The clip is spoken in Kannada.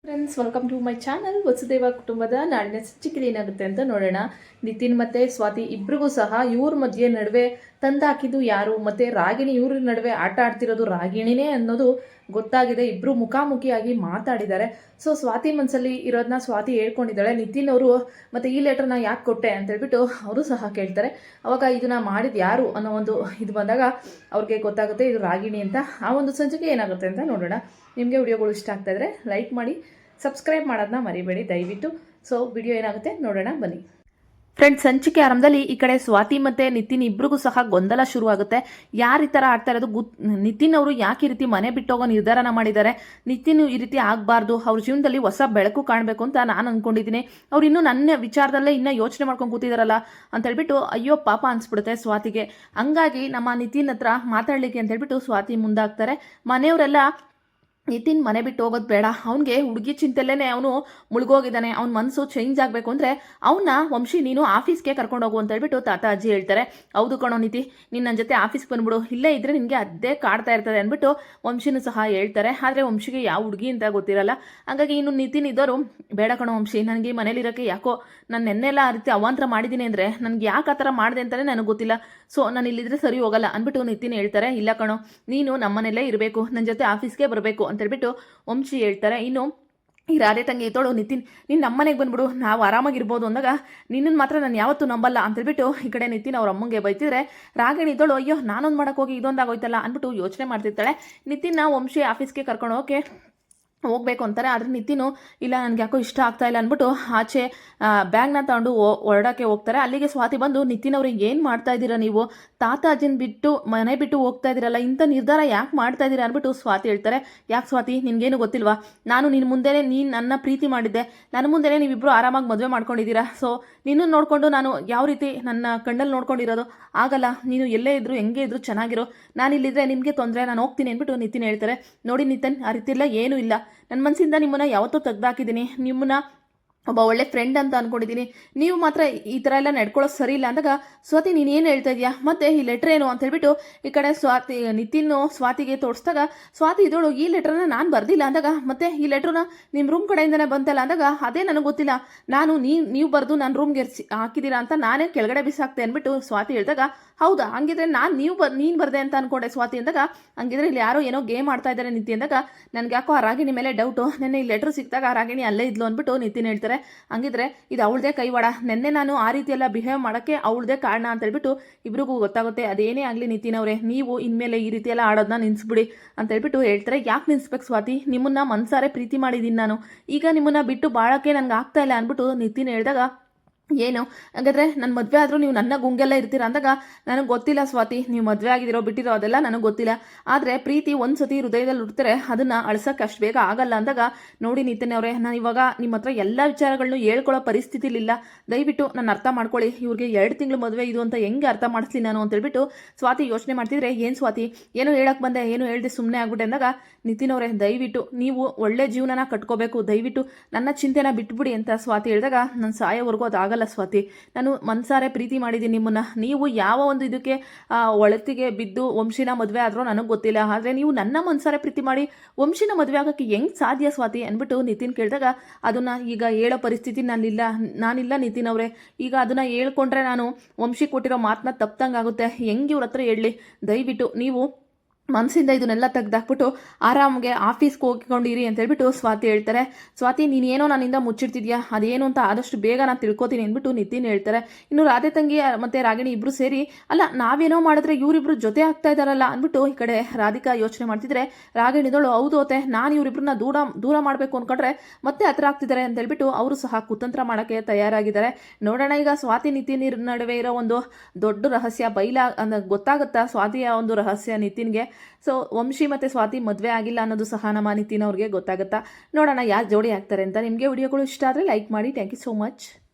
Friends, welcome to my channel. ವಸುದೇವ ಕುಟುಂಬದ ನಾಡಿನ ಸಂಚಿಕೆಯಲ್ಲಿ ಏನಾಗುತ್ತೆ ಅಂತ ನೋಡೋಣ. ನಿತಿನ್ ಮತ್ತೆ ಸ್ವಾತಿ ಇಬ್ರಿಗೂ ಸಹ ಇವ್ರ ಮಧ್ಯೆ ನಡುವೆ ತಂದಾಕಿದ್ದು ಯಾರು, ಮತ್ತೆ ರಾಗಿಣಿ ಇವ್ರ ನಡುವೆ ಆಟ ಆಡ್ತಿರೋದು ರಾಗಿಣಿನೇ ಅನ್ನೋದು ಗೊತ್ತಾಗಿದೆ. ಇಬ್ರು ಮುಖಾಮುಖಿಯಾಗಿ ಮಾತಾಡಿದ್ದಾರೆ. ಸೊ ಸ್ವಾತಿ ಮನಸ್ಸಲ್ಲಿ ಇರೋದನ್ನ ಸ್ವಾತಿ ಹೇಳ್ಕೊಂಡಿದ್ದಾಳೆ. ನಿತಿನ್ ಅವರು ಮತ್ತೆ ಈ ಲೆಟರ್ನ ಯಾಕೆ ಕೊಟ್ಟೆ ಅಂತ ಹೇಳ್ಬಿಟ್ಟು ಅವರು ಸಹ ಕೇಳ್ತಾರೆ. ಅವಾಗ ಇದನ್ನ ಮಾಡಿದ ಯಾರು ಅನ್ನೋ ಒಂದು ಇದು ಬಂದಾಗ ಅವ್ರಿಗೆ ಗೊತ್ತಾಗುತ್ತೆ ಇದು ರಾಗಿಣಿ ಅಂತ. ಆ ಒಂದು ಸಂಚಿಕೆ ಏನಾಗುತ್ತೆ ಅಂತ ನೋಡೋಣ. ನಿಮಗೆ ವಿಡಿಯೋಗಳು ಇಷ್ಟ ಆಗ್ತಾ ಇದ್ರೆ ಲೈಕ್ ಮಾಡಿ, ಸಬ್ಸ್ಕ್ರೈಬ್ ಮಾಡೋದನ್ನ ಮರಿಬೇಡಿ ದಯವಿಟ್ಟು. ಸೊ ವಿಡಿಯೋ ಏನಾಗುತ್ತೆ ನೋಡೋಣ ಬನ್ನಿ. ಫ್ರೆಂಡ್ಸ್, ಸಂಚಿಕೆ ಆರಂಭದಲ್ಲಿ ಈ ಕಡೆ ಸ್ವಾತಿ ಮತ್ತೆ ನಿತಿನ್ ಇಬ್ರಿಗೂ ಸಹ ಗೊಂದಲ ಶುರು ಆಗುತ್ತೆ. ಯಾರು ಈ ಥರ ಆಡ್ತಾ ಇರೋದು ನಿತಿನ್ ಅವರು ಯಾಕೆ ಈ ರೀತಿ ಮನೆ ಬಿಟ್ಟೋಗೋ ನಿರ್ಧಾರನ ಮಾಡಿದ್ದಾರೆ. ನಿತಿನ್ ಈ ರೀತಿ ಆಗಬಾರ್ದು, ಅವ್ರ ಜೀವನದಲ್ಲಿ ಹೊಸ ಬೆಳಕು ಕಾಣಬೇಕು ಅಂತ ನಾನು ಅಂದ್ಕೊಂಡಿದ್ದೀನಿ. ಅವ್ರು ಇನ್ನೂ ನನ್ನ ವಿಚಾರದಲ್ಲೇ ಇನ್ನೂ ಯೋಚನೆ ಮಾಡ್ಕೊಂಡು ಕೂತಿದಾರಲ್ಲ ಅಂತ ಹೇಳ್ಬಿಟ್ಟು ಅಯ್ಯೋ ಪಾಪ ಅನ್ಸ್ಬಿಡುತ್ತೆ ಸ್ವಾತಿಗೆ. ಹಂಗಾಗಿ ನಮ್ಮ ನಿತಿನ್ ಹತ್ರ ಮಾತಾಡ್ಲಿಕ್ಕೆ ಅಂತ ಹೇಳ್ಬಿಟ್ಟು ಸ್ವಾತಿ ಮುಂದಾಗ್ತಾರೆ. ಮನೆಯವರೆಲ್ಲ ನಿತಿನ್ ಮನೆ ಬಿಟ್ಟು ಹೋಗೋದು ಬೇಡ, ಅವನಿಗೆ ಹುಡುಗಿ ಚಿಂತೆಲ್ಲೇ ಅವನು ಮುಳುಗೋಗಿದ್ದಾನೆ, ಅವ್ನ ಮನಸ್ಸು ಚೇಂಜ್ ಆಗಬೇಕು ಅಂದರೆ ಅವನ್ನ ವಂಶಿ ನೀನು ಆಫೀಸ್ಗೆ ಕರ್ಕೊಂಡು ಹೋಗು ಅಂತ ಹೇಳ್ಬಿಟ್ಟು ತಾತ ಅಜ್ಜಿ ಹೇಳ್ತಾರೆ. ಹೌದು ಕಣೋ ನಿತಿ, ನೀನು ನನ್ನ ಜೊತೆ ಆಫೀಸ್ಗೆ ಬಂದ್ಬಿಡು, ಇಲ್ಲೇ ಇದ್ರೆ ನಿನಗೆ ಅದೇ ಕಾಡ್ತಾ ಇರ್ತದೆ ಅಂದ್ಬಿಟ್ಟು ವಂಶಿನೂ ಸಹ ಹೇಳ್ತಾರೆ. ಆದರೆ ವಂಶಿಗೆ ಯಾವ ಹುಡುಗಿ ಅಂತ ಗೊತ್ತಿರಲ್ಲ. ಹಾಗಾಗಿ ಇನ್ನು ನಿತಿನ್ ಇದ್ದವರು ಬೇಡ ಕಣೋ ವಂಶಿ, ನನಗೆ ಮನೇಲಿರೋಕ್ಕೆ ಯಾಕೋ ನಾನು ನೆನ್ನೆಲ್ಲ ಆ ರೀತಿ ಅವಾಂತರ ಮಾಡಿದ್ದೀನಿ ಅಂದರೆ ನನಗೆ ಯಾಕೆ ಆ ಥರ ಮಾಡಿದೆ ಅಂತಲೇ ನನಗೆ ಗೊತ್ತಿಲ್ಲ. ಸೊ ನಾನು ಇಲ್ಲಿದ್ರೆ ಸರಿ ಹೋಗಲ್ಲ ಅಂದ್ಬಿಟ್ಟು ನಿತಿನ್ ಹೇಳ್ತಾರೆ. ಇಲ್ಲ ಕಣೋ, ನೀನು ನಮ್ಮನೆಯಲ್ಲೇ ಇರಬೇಕು, ನನ್ನ ಜೊತೆ ಆಫೀಸ್ಗೆ ಬರಬೇಕು ಅಂತ ಹೇಳ್ಬಿಟ್ಟು ವಂಶಿ ಹೇಳ್ತಾರೆ. ಇನ್ನು ಈ ರಾಧೆ ತಂಗಿ ತೋಳು ನಿತಿನ್, ನೀನು ನಮ್ಮನೆಗೆ ಬಂದ್ಬಿಡು, ನಾವು ಆರಾಮಾಗಿರ್ಬೋದು ಅಂದಾಗ ನಿನ್ನನ್ನು ಮಾತ್ರ ನಾನು ಯಾವತ್ತೂ ನಂಬಲ್ಲ ಅಂತ ಹೇಳ್ಬಿಟ್ಟು ಈ ಕಡೆ ನಿತಿನ್ ಅವ್ರ ಅಮ್ಮಂಗೆ ಬೈತಿದ್ರೆ ರಾಗಿಣಿ ತೋಳು ಅಯ್ಯೋ ನಾನೊಂದು ಮಾಡೋಕ್ಕೋಗಿ ಇದೊಂದಾಗೋಯ್ತಲ್ಲ ಅಂದ್ಬಿಟ್ಟು ಯೋಚನೆ ಮಾಡ್ತಿರ್ತಾಳೆ. ನಿತಿನ್ನ ವಂಶಿ ಆಫೀಸ್ಗೆ ಕರ್ಕೊಂಡು ಹೋಗ್ಬೇಕು ಅಂತಾರೆ. ಆದರೆ ನಿತಿನು ಇಲ್ಲ ನನಗೆ ಯಾಕೋ ಇಷ್ಟ ಆಗ್ತಾ ಇಲ್ಲ ಅಂದ್ಬಿಟ್ಟು ಆಚೆ ಬ್ಯಾಗ್ನ ತಗೊಂಡು ಹೊರಡೋಕ್ಕೆ ಹೋಗ್ತಾರೆ. ಅಲ್ಲಿಗೆ ಸ್ವಾತಿ ಬಂದು ನಿತಿನ್ ಅವ್ರಿಗೆ ಏನು ಮಾಡ್ತಾ ಇದ್ದೀರಾ ನೀವು, ತಾತ ಅಜ್ಜನ ಬಿಟ್ಟು ಮನೆ ಬಿಟ್ಟು ಹೋಗ್ತಾ ಇದ್ದೀರಲ್ಲ, ಇಂಥ ನಿರ್ಧಾರ ಯಾಕೆ ಮಾಡ್ತಾ ಇದ್ದೀರಾ ಅಂದ್ಬಿಟ್ಟು ಸ್ವಾತಿ ಹೇಳ್ತಾರೆ. ಯಾಕೆ ಸ್ವಾತಿ, ನಿನಗೇನು ಗೊತ್ತಿಲ್ವಾ, ನಾನು ನಿನ್ನ ಮುಂದೆನೇ ನೀನು ನನ್ನ ಪ್ರೀತಿ ಮಾಡಿದ್ದೆ, ನನ್ನ ಮುಂದೆನೇ ನೀವಿಬ್ಬರು ಆರಾಮಾಗಿ ಮದುವೆ ಮಾಡ್ಕೊಂಡಿದ್ದೀರಾ. ಸೊ ನಿನ್ನನ್ನು ನೋಡಿಕೊಂಡು ನಾನು ಯಾವ ರೀತಿ ನನ್ನ ಕಣ್ಣಲ್ಲಿ ನೋಡ್ಕೊಂಡಿರೋದು ಆಗಲ್ಲ, ನೀನು ಎಲ್ಲೇ ಇದ್ರು ಹೆಂಗೆ ಇದ್ರು ಚೆನ್ನಾಗಿರೋ, ನಾನಿಲ್ಲಿದ್ರೆ ನಿಮಗೆ ತೊಂದರೆ, ನಾನು ಹೋಗ್ತೀನಿ ಅಂದ್ಬಿಟ್ಟು ನಿತಿನ್ ಹೇಳ್ತಾರೆ. ನೋಡಿ ನಿತಿನ್, ಆ ರೀತಿ ಎಲ್ಲ ಏನೂ ಇಲ್ಲ, ನನ್ನ ಮನಸ್ಸಿಂದ ನಿಮ್ಮನ್ನ ಯಾವತ್ತೂ ತೆಗ್ದಾಕಿದ್ದೀನಿ, ನಿಮ್ಮನ್ನ ಒಬ್ಬ ಒಳ್ಳೆ ಫ್ರೆಂಡ್ ಅಂತ ಅಂದ್ಕೊಂಡಿದ್ದೀನಿ, ನೀವು ಮಾತ್ರ ಈ ಥರ ಎಲ್ಲ ನಡ್ಕೊಳ್ಳೋದು ಸರಿ ಇಲ್ಲ ಅಂದಾಗ ಸ್ವಾತಿ ನೀನು ಏನು ಹೇಳ್ತಾ ಇದೆಯಾ, ಮತ್ತೆ ಈ ಲೆಟ್ರ್ ಏನು ಅಂತ ಹೇಳ್ಬಿಟ್ಟು ಈ ಕಡೆ ನಿತಿನ್ ಸ್ವಾತಿಗೆ ತೋರಿಸಿದಾಗ ಸ್ವಾತಿ ಇದೋಳು ಈ ಲೆಟ್ರನ್ನ ನಾನು ಬರ್ದಿಲ್ಲ ಅಂದಾಗ ಮತ್ತೆ ಈ ಲೆಟ್ರನ್ನ ನಿಮ್ಮ ರೂಮ್ ಕಡೆಯಿಂದನೇ ಬಂತಲ್ಲ ಅಂದಾಗ ಅದೇ ನನಗೆ ಗೊತ್ತಿಲ್ಲ, ನಾನು ನೀವು ಬರೆದು ನನ್ನ ರೂಮ್ಗೆ ಹಾಕಿದ್ದೀರಾ ಅಂತ ನಾನೇ ಕೆಳಗಡೆ ಬಿಸಾಕ್ತೆ ಅಂದ್ಬಿಟ್ಟು ಸ್ವಾತಿ ಹೇಳಿದಾಗ ಹೌದಾ, ಹಂಗಿದ್ರೆ ನೀನು ಬರ್ದೆ ಅಂತ ಅನ್ಕೊಂಡೆ ಸ್ವಾತಿ ಅಂದಾಗ ಹಂಗಿದ್ರೆ ಇಲ್ಲಿ ಯಾರೋ ಏನೋ ಗೇಮ್ ಆಡ್ತಾ ಇದ್ದಾರೆ ನಿತಿ ಅಂದಾಗ ನನಗೆ ಯಾಕೋ ಆ ರಾಗಿಣಿ ಮೇಲೆ ಡೌಟು, ನೆನ್ನೆ ಈ ಲೆಟ್ರ್ ಸಿಕ್ಕಿದಾಗ ಆ ರಾಗಿಣಿ ಅಲ್ಲೇ ಇದ್ಲು ಅಂದ್ಬಿಟ್ಟು ನಿತಿನ್ ಹೇಳ್ತಾರೆ. ಹಂಗಿದ್ರೆ ಇದು ಅವಳದೇ ಕೈವಾಡ, ನೆನ್ನೆ ನಾನು ಆ ರೀತಿ ಎಲ್ಲ ಬಿಹೇವ್ ಮಾಡೋಕ್ಕೆ ಅವಳದೇ ಕಾರಣ ಅಂತ ಹೇಳ್ಬಿಟ್ಟು ಇಬ್ರಿಗೂ ಗೊತ್ತಾಗುತ್ತೆ. ಅದೇನೇ ಆಗಲಿ ನಿತಿನ್ ಅವರೇ, ನೀವು ಇನ್ಮೇಲೆ ಈ ರೀತಿ ಎಲ್ಲ ಆಡೋದನ್ನ ನಿಲ್ಲಿಸ್ಬಿಡಿ ಅಂತ ಹೇಳ್ಬಿಟ್ಟು ಹೇಳ್ತಾರೆ. ಯಾಕೆ ನಿಲ್ಲಿಸ್ಬೇಕು ಸ್ವಾತಿ, ನಿಮ್ಮನ್ನ ಮನ್ಸಾರೆ ಪ್ರೀತಿ ಮಾಡಿದ್ದೀನಿ ನಾನು, ಈಗ ನಿಮ್ಮನ್ನ ಬಿಟ್ಟು ಬಾಳಕ್ಕೆ ನನಗೆ ಆಗ್ತಾ ಇಲ್ಲ ಅಂದ್ಬಿಟ್ಟು ನಿತಿನ್ ಹೇಳಿದಾಗ ಏನು ಹಾಗಾದರೆ ನನ್ನ ಮದುವೆ ಆದರೂ ನೀವು ನನ್ನ ಗುಂಗೆಲ್ಲ ಇರ್ತೀರಾ ಅಂದಾಗ ನನಗೆ ಗೊತ್ತಿಲ್ಲ ಸ್ವಾತಿ, ನೀವು ಮದುವೆ ಆಗಿದಿರೋ ಬಿಟ್ಟಿರೋ ಅದೆಲ್ಲ ನನಗೆ ಗೊತ್ತಿಲ್ಲ, ಆದರೆ ಪ್ರೀತಿ ಒಂದು ಸತಿ ಹೃದಯದಲ್ಲಿ ಹುಡ್ತಾರೆ, ಅದನ್ನು ಅಳ್ಸೋಕ್ಕೆ ಅಷ್ಟು ಬೇಗ ಆಗಲ್ಲ ಅಂದಾಗ ನೋಡಿ ನಿತಿನ್ ಅವರೇ, ನಾನು ಇವಾಗ ನಿಮ್ಮ ಹತ್ರ ಎಲ್ಲ ವಿಚಾರಗಳನ್ನೂ ಹೇಳ್ಕೊಳ್ಳೋ ಪರಿಸ್ಥಿತಿಲಿಲ್ಲ, ದಯವಿಟ್ಟು ನನ್ನ ಅರ್ಥ ಮಾಡ್ಕೊಳ್ಳಿ, ಇವ್ರಿಗೆ 2 ತಿಂಗಳು ಮದುವೆ ಇದು ಅಂತ ಹೆಂಗೆ ಅರ್ಥ ಮಾಡಿಸ್ಲಿ ನಾನು ಅಂತ ಹೇಳ್ಬಿಟ್ಟು ಸ್ವಾತಿ ಯೋಚನೆ ಮಾಡ್ತಿದ್ರೆ ಏನು ಸ್ವಾತಿ ಏನೋ ಹೇಳಕ್ಕೆ ಬಂದೆ, ಏನು ಹೇಳ್ದೆ ಸುಮ್ಮನೆ ಆಗ್ಬಿಟ್ಟೆ ಅಂದಾಗ ನಿತಿನ್ ಅವರೇ ದಯವಿಟ್ಟು ನೀವು ಒಳ್ಳೆ ಜೀವನನ ಕಟ್ಕೋಬೇಕು, ದಯವಿಟ್ಟು ನನ್ನ ಚಿಂತೆನ ಬಿಟ್ಬಿಡಿ ಅಂತ ಸ್ವಾತಿ ಹೇಳಿದಾಗ ನನ್ನ ಸಾಯೋವರೆಗೂ ಅದಾಗಲ್ಲ ಸ್ವಾತಿ, ನಾನು ಮನ್ಸಾರೆ ಪ್ರೀತಿ ಮಾಡಿದ್ದೀನಿ ನಿಮ್ಮನ್ನ, ನೀವು ಯಾವ ಒಂದು ಇದಕ್ಕೆ ಒಳತಿಗೆ ಬಿದ್ದು ವಂಶಿನ ಮದುವೆ ಆದ್ರೂ ನನಗೆ ಗೊತ್ತಿಲ್ಲ, ಆದರೆ ನೀವು ನನ್ನ ಮನ್ಸಾರೆ ಪ್ರೀತಿ ಮಾಡಿ ವಂಶಿನ ಮದುವೆ ಆಗೋಕ್ಕೆ ಹೆಂಗೆ ಸಾಧ್ಯ ಸ್ವಾತಿ ಅಂದ್ಬಿಟ್ಟು ನಿತಿನ್ ಕೇಳಿದಾಗ ಅದನ್ನು ಈಗ ಹೇಳೋ ಪರಿಸ್ಥಿತಿ ನಾನಿಲ್ಲ ನಿತಿನ್ ಅವರೇ, ಈಗ ಅದನ್ನು ಹೇಳ್ಕೊಂಡ್ರೆ ನಾನು ವಂಶಿ ಕೊಟ್ಟಿರೋ ಮಾತನ್ನ ತಪ್ಪಂಗಾಗುತ್ತೆ, ಹೆಂಗೆ ಇವ್ರ ಹತ್ರ ಹೇಳಲಿ, ದಯವಿಟ್ಟು ನೀವು ಮನಸ್ಸಿಂದ ಇದನ್ನೆಲ್ಲ ತೆಗೆದಾಕ್ಬಿಟ್ಟು ಆರಾಮಾಗೆ ಆಫೀಸ್ಗೆ ಹೋಗಿಕೊಂಡಿರಿ ಅಂತ ಹೇಳ್ಬಿಟ್ಟು ಸ್ವಾತಿ ಹೇಳ್ತಾರೆ. ಸ್ವಾತಿ ನೀನೇನೋ ನನ್ನಿಂದ ಮುಚ್ಚಿಡ್ತಿದ್ಯಾ, ಅದೇನು ಅಂತ ಆದಷ್ಟು ಬೇಗ ನಾನು ತಿಳ್ಕೊತೀನಿ ಅಂದ್ಬಿಟ್ಟು ನಿತಿನ್ ಹೇಳ್ತಾರೆ. ಇನ್ನು ರಾಧೆ ತಂಗಿ ಮತ್ತು ರಾಗಿಣಿ ಇಬ್ಬರು ಸೇರಿ ಅಲ್ಲ ನಾವೇನೋ ಮಾಡಿದ್ರೆ ಇವರಿಬ್ರು ಜೊತೆ ಆಗ್ತಾ ಇದ್ದಾರಲ್ಲ ಅಂದ್ಬಿಟ್ಟು ಈ ಕಡೆ ರಾಧಿಕಾ ಯೋಚನೆ ಮಾಡ್ತಿದ್ರೆ ರಾಗಿಣಿದಳು ಹೌದು ಅತ್ತೆ, ನಾನು ಇವರಿಬ್ರನ್ನ ದೂರ ಮಾಡಬೇಕು ಅಂದ್ಕೊಂಡ್ರೆ ಮತ್ತೆ ಹತ್ರ ಆಗ್ತಿದ್ದಾರೆ ಅಂತ ಹೇಳ್ಬಿಟ್ಟು ಅವರು ಸಹ ಕುತಂತ್ರ ಮಾಡೋಕ್ಕೆ ತಯಾರಾಗಿದ್ದಾರೆ. ನೋಡೋಣ ಈಗ ಸ್ವಾತಿ ನಿತಿನ್ ನಡುವೆ ಇರೋ ಒಂದು ದೊಡ್ಡ ರಹಸ್ಯ ಗೊತ್ತಾಗುತ್ತಾ ಸ್ವಾತಿಯ ಒಂದು ರಹಸ್ಯ ನಿತಿನ್ಗೆ. ಸೊ ವಂಶಿ ಮತ್ತು ಸ್ವಾತಿ ಮದುವೆ ಆಗಿಲ್ಲ ಅನ್ನೋದು ಸಹ ನಮ್ಮ ನಿತಿನ್ ಅವ್ರಿಗೆ ಗೊತ್ತಾಗುತ್ತಾ. ನೋಡೋಣ ಯಾರು ಜೋಡಿ ಆಗ್ತಾರೆ ಅಂತ. ನಿಮಗೆ ವಿಡಿಯೋಗಳು ಇಷ್ಟ ಆದರೆ ಲೈಕ್ ಮಾಡಿ. Thank you so much.